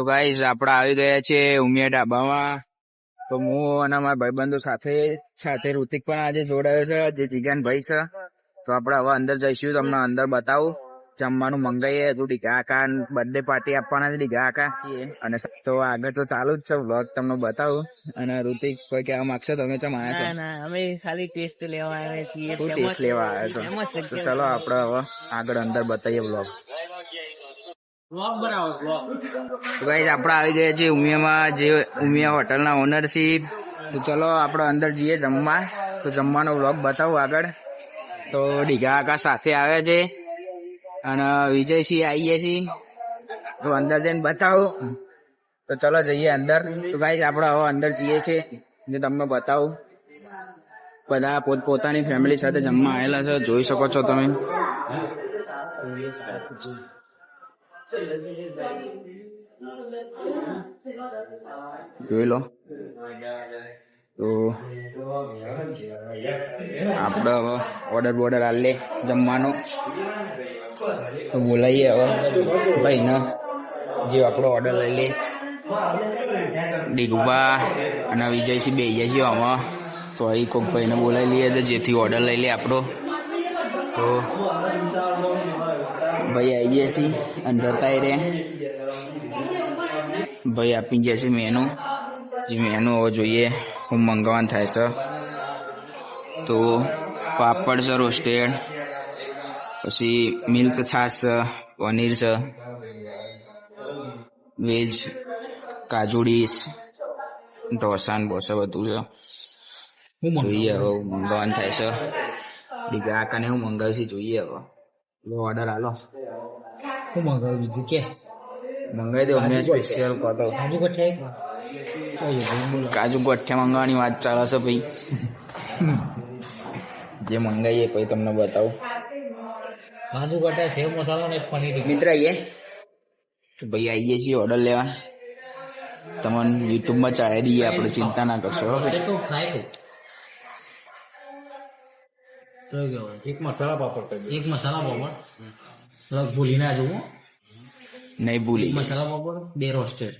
તો ગાઈસ આપણે આવી ગયા છે ઉમિયા ઢાબામાં. તો હું અને મારા ભાઈબંધો સાથે ઋતિક પણ આજે જોડાયો છે, જે જીગાન ભાઈ છે. તો આપણે હવે અંદર જઈશું, તમને અંદર બતાવું. જમવાનું મંગાઈએ, હજુ ડીગા આકા બર્થડે પાર્ટી આપવાના છે ડીગા આકા. અને તો આગળ તો ચાલુ જ છે વ્લોગ, તમને બતાવું. અને ઋતિક કોઈ કહેવા માંગશો? તમે ચમ આવ્યા છો? અમે ખાલી ટેસ્ટ લેવા આવ્યા છીએ. ટેસ્ટ લેવા આવ્યા છો? તો ચલો આપણે હવે આગળ અંદર બતાવીએ વ્લોગ. તો ગાઈસ આપણે આવી ગયા છીએ ઉમિયામાં, જે ઉમિયા હોટલના ઓનર છે. તો ચલો આપણે અંદર જઈએ જમવા. તો જમવાનો વ્લોગ બતાવું આગળ. તો ડીગા આકા સાથે આવ્યા છે અને વિજયસિંહ આવીએ છીએ. તો અંદર જઈને બતાવું. તો ચલો જઈએ અંદર. તો ગાઈસ આપણે હવે અંદર જઈએ છીએ, જે તમને બતાવું. બધા પોતાની ફેમિલી સાથે જમવા આવેલા છે, જોઈ શકો છો તમે. જોઈ લો. તો આપણે હવે ઓર્ડર આલે જમવાનો. તો બોલાઈએ હવે ભાઈ ને, જે આપણો ઓર્ડર લઈ લે. ડીગુબા અને વિજયસિંહ બે ગયા છીએ આમાં. તો અહીં કોઈક ભાઈને બોલાવી લઈએ, તો જેથી ઓર્ડર લઈ લે આપણો. તો ભાઈ આવી ગયા છીએ અને જતા રે. ભાઈ આપી ગયા છે મેનુ. જે મેનુ હવે જોઈએ હું મંગાવવાનું થાય છે. તો પાપડ છે રોસ્ટેડ, પછી મિલ્ક છાશ છે, પનીર છે, વેજ કાજુ ડીશ, ઢોસા ને બોસા બધું છે. જોઈએ હવે મંગાવવાનું થાય છે. ડીગા આકાને હું મંગાવ્યું છે જોઈએ હવે. લો ઓર્ડર આલો. હું મંગાવ્યું બીજું કે મંગાવી દો. મેં સ્પેશિયલ કહો તો કાજુ ગોઠિયા મંગાવવાની વાત ચાલે છે ભાઈ. જે મંગાવીએ પછી તમને બતાવું. કાજુ ગોઠિયા, સેવ મસાલો ને પનીર. મિત્ર આવીએ તો ભાઈ આવીએ છીએ ઓર્ડર લેવા. તમને યુટ્યુબમાં ચાળી દઈએ આપણે, ચિંતા ના કરશો. એક મસાલા પાપડ, ભૂલી ના જવું. નહીં ભૂલી. મસાલા પાપડ, 2 રોસ્ટેડ.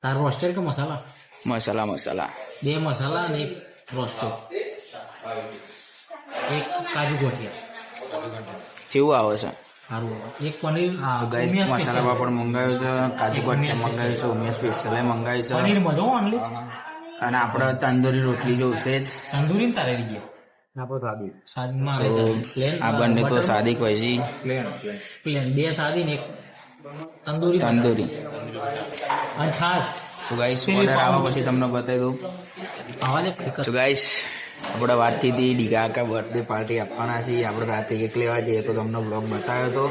તાર રોસ્ટેડ કે મસાલા? મસાલા. 2 મસાલા અને 1 રોસ્ટેડ. 1 કાજુ ગોઠિયા. કેવું આવે છે? સારું. 1 પનીર. ગાઈસ મસાલા પાપડ મંગાવ્યો છે, કાજુ ગોઠિયા મંગાવ્યું છે, ઉમિયા સ્પેશિયલ મંગાવ્યું છે. પનીર મધો ઓનલી. અને આપણે તંદૂરી રોટલી જોશે જ. તંદૂરી ને તારે ગયા. આ બંને તો સાદી હોય છે. પ્લેન 2 સાદી ને 1 તંદૂરી અને છાશ. તો ગાઈસ ઓર્ડર આવા પછી તમને બતાવી દઉં. તો ગાઈસ આપણે વાત થઈ હતી ડીગા આકા બર્થડે પાર્ટી આપવાના છીએ. આપણે રાતે કેક લેવા જઈએ તો તમને બ્લોગ બતાવ્યો હતો,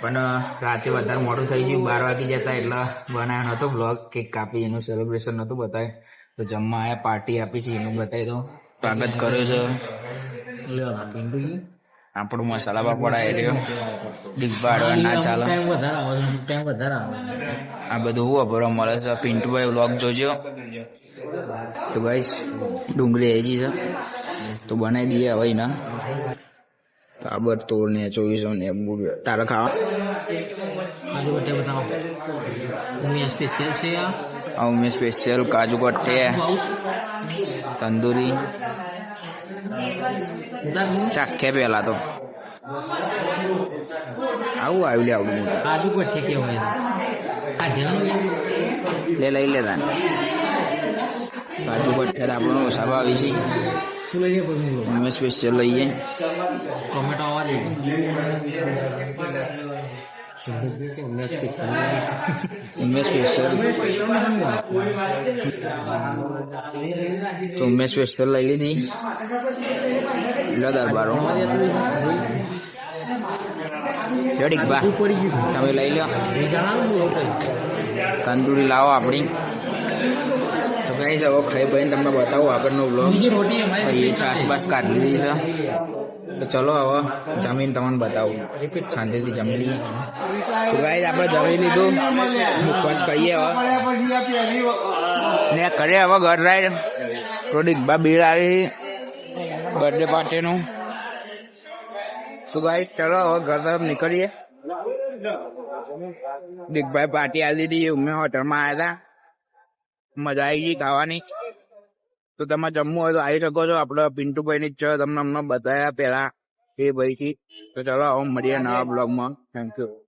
પણ રાતે વધારે મોડું થઈ ગયું, 12 વાગી જતા, એટલે બનાવ્યો નતો બ્લોગ. કેક કાપી એનું સેલિબ્રેશન નતું બતાવ્યું. તો જમવા આયા, પાર્ટી આપી છે એનું બતાવી દઉં. સ્વાગત કર્યો છે આપણો મસાલા પાપડ આવ્યો. ડીગબાડવા ના ચાલે. આ બધું હું અભરો મળે છે. પિન્ટુભાઈ વ્લોગ જોજો. તો ગાઈસ ડુંગળી આવી છે, તો બનાવી દઈએ હવે ના. તાબર તોડ ને 24 ને તારે ખાવા. સ્પેશિયલ છે આ ઉમિયા સ્પેશિયલ કાજુ ગોઠિયા, તંદૂરી. ચાખે પેલા તો આવું આવ્યું. લે આવડું કાજુ ગોઠિયા કેવું લે લઈ લેતા. કાજુ ગોઠિયા આપણો સાબા આવી છે. અમે સ્પેશિયલ લઈએ. ટોમેટો આવવા દે. મેં સ્પેશિયલ લઈ લીધી. દરબારો તમે લઈ લો. તંદૂરી લાવો આપણી. તો કઈ જાવ ખાઈ ભાઈ તમને બતાવું આગળનો બ્લોગ. એ છાશ બાસ કાઢી લીધી છે. તો ચલો હવે જમીન તમને બતાવું. શાંતિથી જમી લઈએ. તો ગાઈસ આપણે જમી લીધું, મુખવાસ કહીએ હવે ને કરે. હવે ઘર રાઈડ તો ડીગબા બિલ આવી બર્થડે પાર્ટીનું. તો ગાઈસ ચલો હવે ઘર તરફ નીકળીએ. દીકભાઈ પાર્ટી આલી દીધી ઉમિયા હોટલમાં આવ્યા હતા, મજા આવી ગઈ ખાવાની. તો તમે જમવું હોય તો આવી શકો છો. આપડે પિન્ટુભાઈ ની જ છે, તમને અમને બતાવ્યા પેલા એ ભાઈ થી. તો ચલો હવે મળીએ નવા બ્લોગમાં. Thank you.